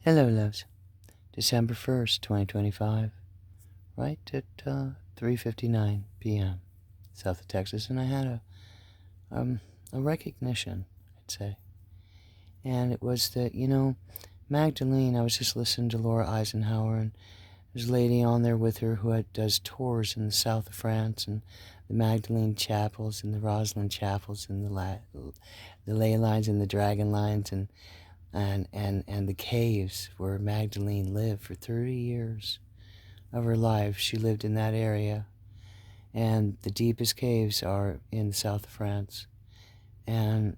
Hello, loves. December 1st, 2025, right at 3:59 p.m. south of Texas, and I had a recognition, I'd say. And it was that, Magdalene, I was just listening to Laura Eisenhower, and there's a lady on there with her who does tours in the south of France, and the Magdalene chapels and the Rosalind chapels and the ley lines and the dragon lines and the caves where Magdalene lived for 30 years of her life. She lived in that area, and the deepest caves are in the south of France. And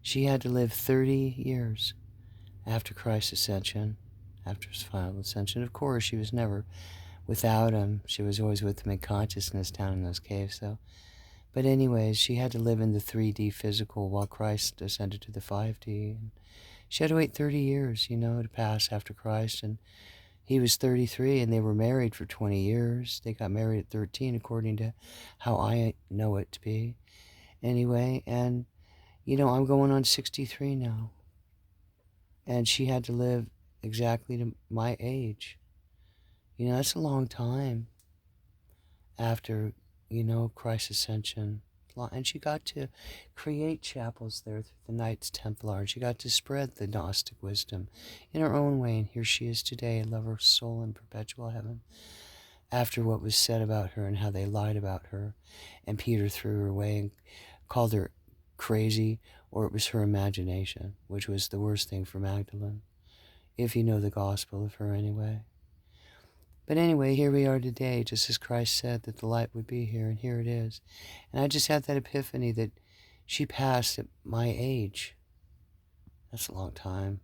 she had to live 30 years after Christ's ascension, after his final ascension. Of course, she was never without him. She was always with him in consciousness down in those caves, though. But anyways, she had to live in the 3D physical while Christ ascended to the 5D. And she had to wait 30 years, to pass after Christ. And he was 33, and they were married for 20 years. They got married at 13, according to how I know it to be. Anyway, and, I'm going on 63 now. And she had to live exactly to my age. That's a long time after, Christ's ascension. And she got to create chapels there through the Knights Templar. And she got to spread the Gnostic wisdom in her own way. And here she is today, love her soul in perpetual heaven. After what was said about her and how they lied about her, and Peter threw her away and called her crazy, or it was her imagination, which was the worst thing for Magdalene, if you know the gospel of her anyway. But anyway, here we are today, just as Christ said that the light would be here, and here it is. And I just had that epiphany that she passed at my age. That's a long time.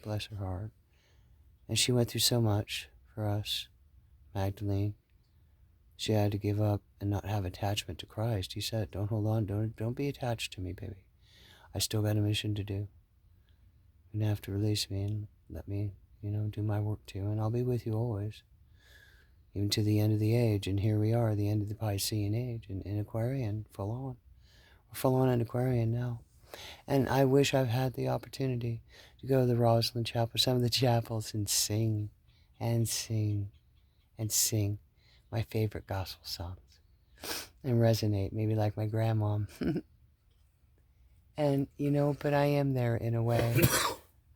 Bless her heart. And she went through so much for us, Magdalene. She had to give up and not have attachment to Christ. He said, don't hold on, don't be attached to me, baby. I still got a mission to do. You're gonna have to release me and let me, do my work too, and I'll be with you always. Even to the end of the age, and here we are, the end of the Piscean age, in Aquarian, full on. We're full on in Aquarian now. And I wish I've had the opportunity to go to the Rosalind Chapel, some of the chapels, and sing, and sing, and sing my favorite gospel songs, and resonate, maybe like my grandma. And, but I am there in a way.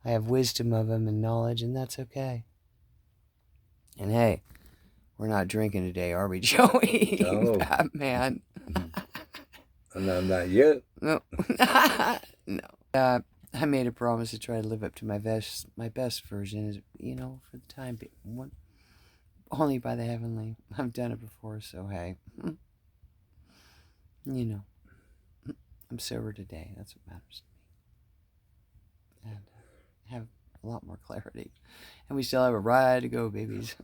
I have wisdom of him and knowledge, and that's okay. And hey, we're not drinking today, are we, Joey? No. Batman. No, not yet. No. No. I made a promise to try to live up to my best version, is, for the time being. Only by the heavenly. I've done it before, so hey. I'm sober today. That's what matters to me. And have a lot more clarity. And we still have a ride to go, babies.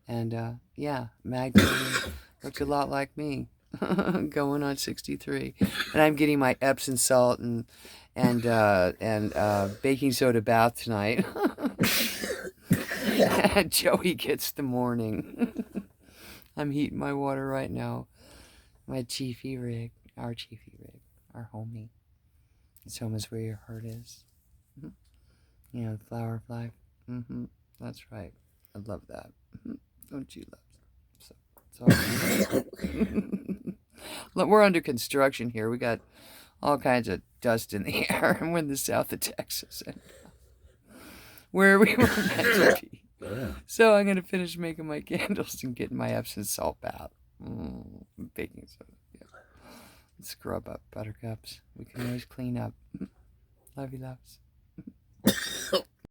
And, yeah, Magdalene looks a lot like me, going on 63. And I'm getting my Epsom salt and baking soda bath tonight. And Joey gets the morning. I'm heating my water right now. My Chiefy rig, our Chiefy rig, our homie. His home is where your heart is. The flower of life. That's right. I love that. Don't you love it? So look, we're under construction here. We got all kinds of dust in the air, and we're in the south of Texas, and where we were meant to be. Yeah. So I'm gonna finish making my candles and getting my Epsom salt bath, baking soda. Yeah. Scrub up, buttercups. We can always clean up. Love you, loves.